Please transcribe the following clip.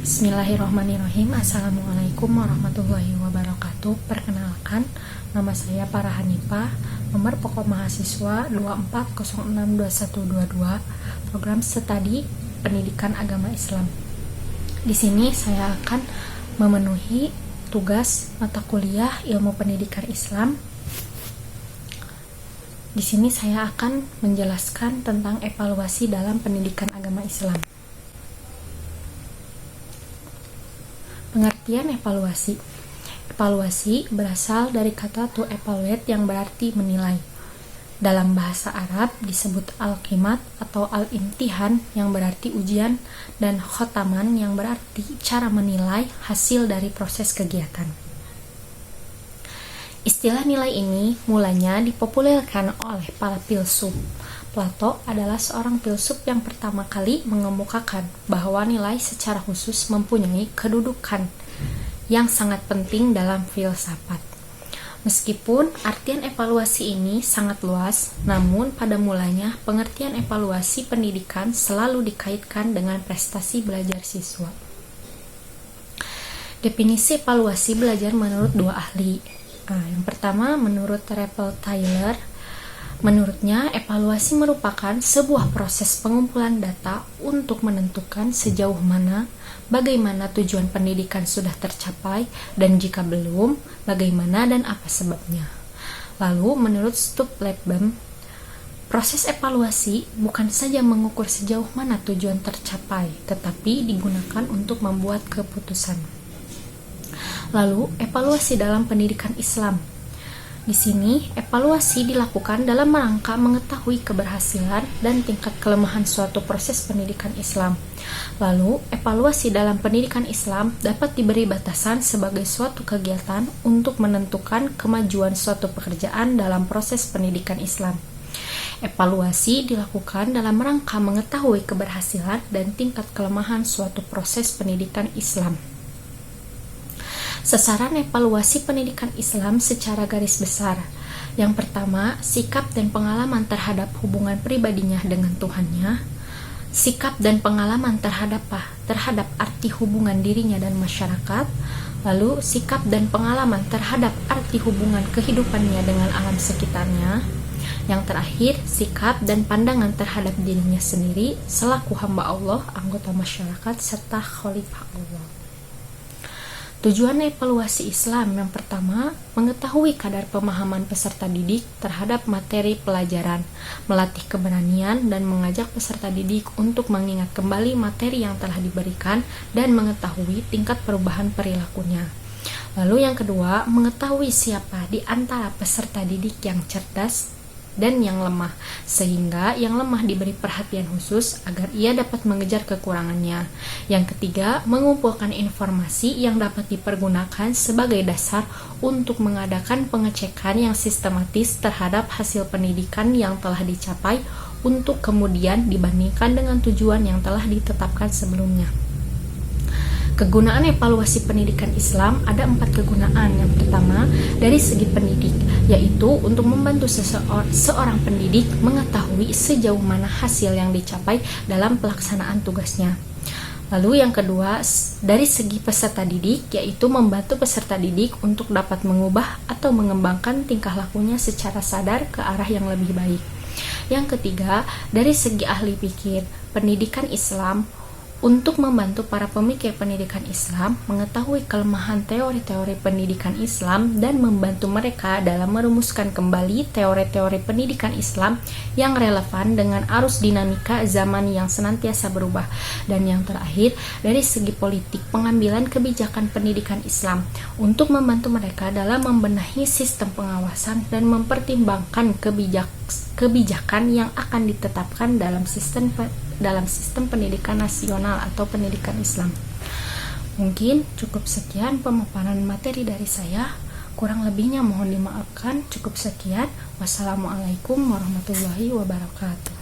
Bismillahirrahmanirrahim. Assalamualaikum warahmatullahi wabarakatuh. Perkenalkan, nama saya Farah Hanifah, nomor pokok mahasiswa 24062122, program studi pendidikan agama Islam. Di sini saya akan memenuhi tugas mata kuliah ilmu pendidikan Islam. Di sini saya akan menjelaskan tentang evaluasi dalam pendidikan agama Islam. Pengertian evaluasi. Evaluasi berasal dari kata to evaluate yang berarti menilai. Dalam bahasa Arab disebut al-qimat atau al-imtihan yang berarti ujian, dan khotaman yang berarti cara menilai hasil dari proses kegiatan. Istilah nilai ini mulanya dipopulerkan oleh para filsuf. Plato adalah seorang filsuf yang pertama kali mengemukakan bahwa nilai secara khusus mempunyai kedudukan yang sangat penting dalam filsafat. Meskipun artian evaluasi ini sangat luas, namun pada mulanya pengertian evaluasi pendidikan selalu dikaitkan dengan prestasi belajar siswa. Definisi evaluasi belajar menurut dua ahli. Yang pertama menurut Raphael Taylor. Menurutnya, evaluasi merupakan sebuah proses pengumpulan data untuk menentukan sejauh mana, bagaimana tujuan pendidikan sudah tercapai, dan jika belum, bagaimana dan apa sebabnya. Lalu, menurut Stupp-Lebem, proses evaluasi bukan saja mengukur sejauh mana tujuan tercapai, tetapi digunakan untuk membuat keputusan. Lalu, evaluasi dalam pendidikan Islam. Di sini, evaluasi dilakukan dalam rangka mengetahui keberhasilan dan tingkat kelemahan suatu proses pendidikan Islam. Lalu, evaluasi dalam pendidikan Islam dapat diberi batasan sebagai suatu kegiatan untuk menentukan kemajuan suatu pekerjaan dalam proses pendidikan Islam. Evaluasi dilakukan dalam rangka mengetahui keberhasilan dan tingkat kelemahan suatu proses pendidikan Islam. Sasaran evaluasi pendidikan Islam secara garis besar. Yang pertama, sikap dan pengalaman terhadap hubungan pribadinya dengan Tuhannya. Sikap dan pengalaman terhadap arti hubungan dirinya dan masyarakat. Lalu, sikap dan pengalaman terhadap arti hubungan kehidupannya dengan alam sekitarnya. Yang terakhir, sikap dan pandangan terhadap dirinya sendiri selaku hamba Allah, anggota masyarakat, serta khalifah Allah. Tujuan evaluasi Islam yang pertama, mengetahui kadar pemahaman peserta didik terhadap materi pelajaran, melatih keberanian dan mengajak peserta didik untuk mengingat kembali materi yang telah diberikan dan mengetahui tingkat perubahan perilakunya. Lalu yang kedua, mengetahui siapa di antara peserta didik yang cerdas dan yang lemah, sehingga yang lemah diberi perhatian khusus agar ia dapat mengejar kekurangannya. Yang ketiga, mengumpulkan informasi yang dapat dipergunakan sebagai dasar untuk mengadakan pengecekan yang sistematis terhadap hasil pendidikan yang telah dicapai untuk kemudian dibandingkan dengan tujuan yang telah ditetapkan sebelumnya. Kegunaan evaluasi pendidikan Islam ada 4 kegunaan. Yang pertama, dari segi pendidik, yaitu untuk membantu seorang pendidik mengetahui sejauh mana hasil yang dicapai dalam pelaksanaan tugasnya. Lalu yang kedua, dari segi peserta didik, yaitu membantu peserta didik untuk dapat mengubah atau mengembangkan tingkah lakunya secara sadar ke arah yang lebih baik. Yang ketiga, dari segi ahli pikir, pendidikan Islam untuk membantu para pemikir pendidikan Islam mengetahui kelemahan teori-teori pendidikan Islam dan membantu mereka dalam merumuskan kembali teori-teori pendidikan Islam yang relevan dengan arus dinamika zaman yang senantiasa berubah. Dan yang terakhir, dari segi politik, pengambilan kebijakan pendidikan Islam untuk membantu mereka dalam membenahi sistem pengawasan dan mempertimbangkan kebijakan yang akan ditetapkan dalam sistem pendidikan nasional atau pendidikan Islam. Mungkin cukup sekian pemaparan materi dari saya. Kurang lebihnya mohon dimaafkan. Cukup sekian. Wassalamualaikum warahmatullahi wabarakatuh.